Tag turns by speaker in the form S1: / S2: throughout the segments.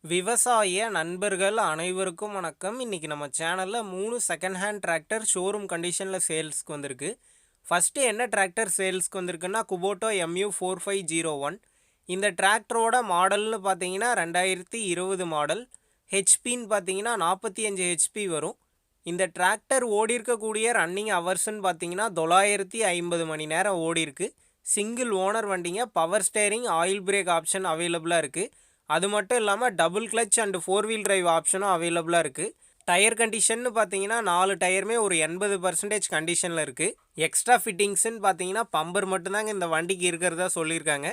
S1: விவசாய நண்பர்கள் அனைவருக்கும் வணக்கம். இன்றைக்கி நம்ம சேனலில் 3 செகண்ட் ஹேண்ட் டிராக்டர் ஷோரூம் கண்டிஷனில் சேல்ஸ்க்கு வந்திருக்கு. ஃபஸ்ட்டு என்ன டிராக்டர் சேல்ஸ்க்கு வந்திருக்குன்னா குபோட்டோ mu4501. இந்த டிராக்டரோட மாடல்னு பார்த்தீங்கன்னா 2020 மாடல். ஹெச்பின்னு பார்த்தீங்கன்னா 45 ஹெச்பி வரும். இந்த டிராக்டர் ஓடி இருக்கக்கூடிய ரன்னிங் ஹவர்ஸ்ன்னு பார்த்தீங்கன்னா 950 மணி நேரம் ஓடி இருக்கு. சிங்கிள் ஓனர் வண்டிங்க. Power steering, oil brake option அவைலபிளாக இருக்குது. அது மட்டும் இல்லாமல் double clutch and 4 wheel drive ஆப்ஷனும் அவைலபிளாக இருக்குது. டயர் கண்டிஷன்னு பார்த்தீங்கன்னா 4 டயருமே ஒரு 80% கண்டிஷனில் இருக்குது. எக்ஸ்ட்ரா ஃபிட்டிங்ஸ்ன்னு பார்த்தீங்கன்னா பம்பர் மட்டும்தாங்க இந்த வண்டிக்கு இருக்கிறதா சொல்லியிருக்காங்க.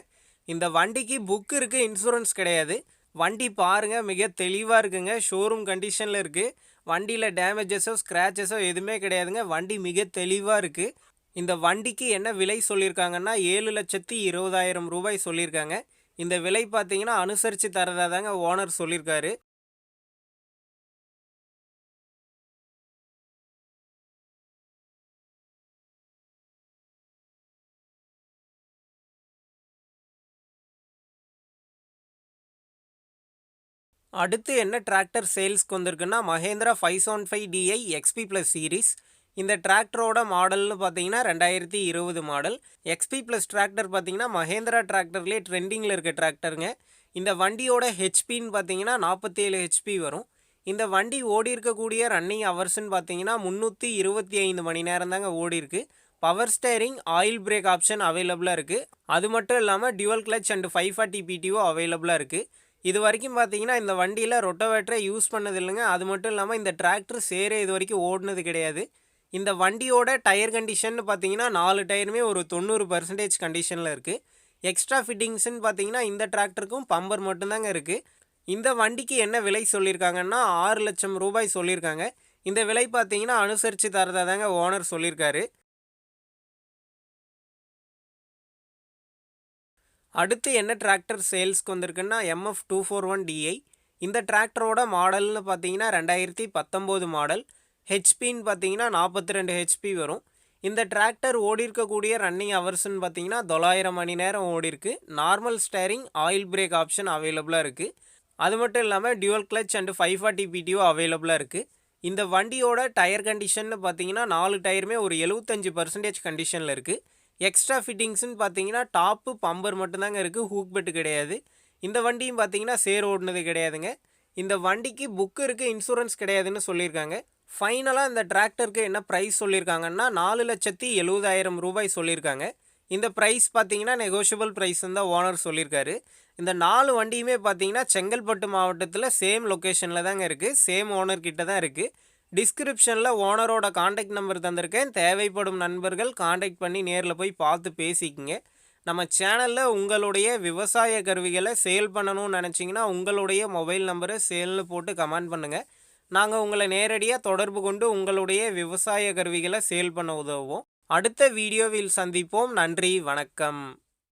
S1: இந்த வண்டிக்கு புக் இருக்குது, இன்சூரன்ஸ் கிடையாது. வண்டி பாருங்கள், மிக தெளிவாக இருக்குங்க. ஷோரூம் கண்டிஷனில் இருக்குது. வண்டியில் டேமேஜஸோ ஸ்க்ராச்சஸோ எதுவுமே கிடையாதுங்க. வண்டி மிக தெளிவாக இருக்குது. இந்த வண்டிக்கு என்ன விலை சொல்லியிருக்காங்கன்னா 7,20,000 ரூபாய் சொல்லியிருக்காங்க. இந்த விலை பார்த்தீங்கன்னா அனுசரித்து தரதா தாங்க ஓனர் சொல்லியிருக்காரு. அடுத்து என்ன டிராக்டர் சேல்ஸ்க்கு வந்திருக்குன்னா Mahindra 575DI XP plus series. இந்த டிராக்டரோட மாடல்னு பார்த்தீங்கன்னா 2020 மாடல். XP ப்ளஸ் டிராக்டர் பார்த்தீங்கன்னா மஹேந்திரா டிராக்டர்லேயே ட்ரெண்டிங்கில் இருக்க டிராக்டருங்க. இந்த வண்டியோட ஹெச்பின்னு பார்த்தீங்கன்னா 47 ஹெச்பி வரும். இந்த வண்டி ஓடி இருக்கக்கூடிய ரன்னிங் ஹவர்ஸ்ன்னு பார்த்தீங்கன்னா 325 மணி நேரம் தாங்க ஓடி இருக்கு. Power steering, oil brake option அவைலபிளாக இருக்குது. அது மட்டும் இல்லாமல் டியூவல் கிளச் அண்ட் 540 PTO அவைலபிளாக இருக்குது. இது வரைக்கும் பார்த்தீங்கன்னா இந்த வண்டியில் ரொட்டோவேட்டரை யூஸ் பண்ணது இல்லைங்க. அது மட்டும் இல்லாமல் இந்த டிராக்டர் சேரே இது வரைக்கும் ஓடினது கிடையாது. இந்த வண்டியோட டயர் கண்டிஷன் பார்த்தீங்கன்னா 4 டயருமே ஒரு 90% கண்டிஷனில் இருக்குது. எக்ஸ்ட்ரா ஃபிட்டிங்ஸ்ன்னு பார்த்தீங்கன்னா இந்த டிராக்டருக்கும் பம்பர் மட்டும்தாங்க இருக்குது. இந்த வண்டிக்கு என்ன விலை சொல்லியிருக்காங்கன்னா 6 லட்சம் ரூபாய் சொல்லியிருக்காங்க. இந்த விலை பார்த்தீங்கன்னா அனுசரித்து தரதா தாங்க ஓனர் சொல்லியிருக்காரு. அடுத்து என்ன டிராக்டர் சேல்ஸ்க்கு வந்திருக்குன்னா mf241DI. இந்த டிராக்டரோட மாடல்னு பார்த்தீங்கன்னா 2019 மாடல். ஹெச்பின்னு பார்த்தீங்கன்னா 42 ஹெச்பி வரும். இந்த டிராக்டர் ஓடி இருக்கக்கூடிய ரன்னிங் ஹவர்ஸ்ன்னு பார்த்தீங்கன்னா 900 மணி நேரம் ஓடி இருக்கு. Normal steering, oil brake option அவைலபிளாக இருக்குது. அது மட்டும் இல்லாமல் டியூவல் கிளச் அண்ட் 540 PTO அவைலபிளாக இருக்குது. இந்த வண்டியோட டயர் கண்டிஷன்னு பார்த்தீங்கன்னா 4 டயருமே ஒரு 75% கண்டிஷனில் இருக்குது. எக்ஸ்ட்ரா ஃபிட்டிங்ஸ்ன்னு பார்த்தீங்கன்னா டாப்பு பம்பர் மட்டும்தாங்க இருக்குது. ஹூக் பெட்டு கிடையாது. இந்த வண்டியும் பார்த்தீங்கன்னா சேர் ஓடினது கிடையாதுங்க. இந்த வண்டிக்கு புக்கு இருக்குது, இன்சூரன்ஸ் கிடையாதுன்னு சொல்லியிருக்காங்க. ஃபைனலாக இந்த டிராக்டருக்கு என்ன ப்ரைஸ் சொல்லியிருக்காங்கன்னா 4,70,000 ரூபாய் சொல்லியிருக்காங்க. இந்த ப்ரைஸ் பார்த்தீங்கன்னா நெகோஷியபிள் ப்ரைஸ்ன்னு தான் ஓனர் சொல்லியிருக்காரு. இந்த 4 வண்டியுமே பார்த்தீங்கன்னா செங்கல்பட்டு மாவட்டத்தில் சேம் லொக்கேஷனில் தாங்க இருக்குது. சேம் ஓனர்கிட்ட தான் இருக்குது. டிஸ்கிரிப்ஷனில் ஓனரோட காண்டாக்ட் நம்பர் தந்திருக்கேன். தேவைப்படும் நண்பர்கள் காண்டாக்ட் பண்ணி நேரில் போய் பார்த்து பேசிக்கிங்க. நம்ம சேனலில் உங்களுடைய விவசாய கருவிகளை சேல் பண்ணணும்னு நினச்சிங்கன்னா உங்களுடைய மொபைல் நம்பரை சேல்னு போட்டு கமெண்ட் பண்ணுங்கள். நாங்கள் உங்களை நேரடியாக தொடர்பு கொண்டு உங்களுடைய விவசாய கருவிகளை சேல் பண்ண உதவுவோம். அடுத்த வீடியோவில் சந்திப்போம். நன்றி, வணக்கம்.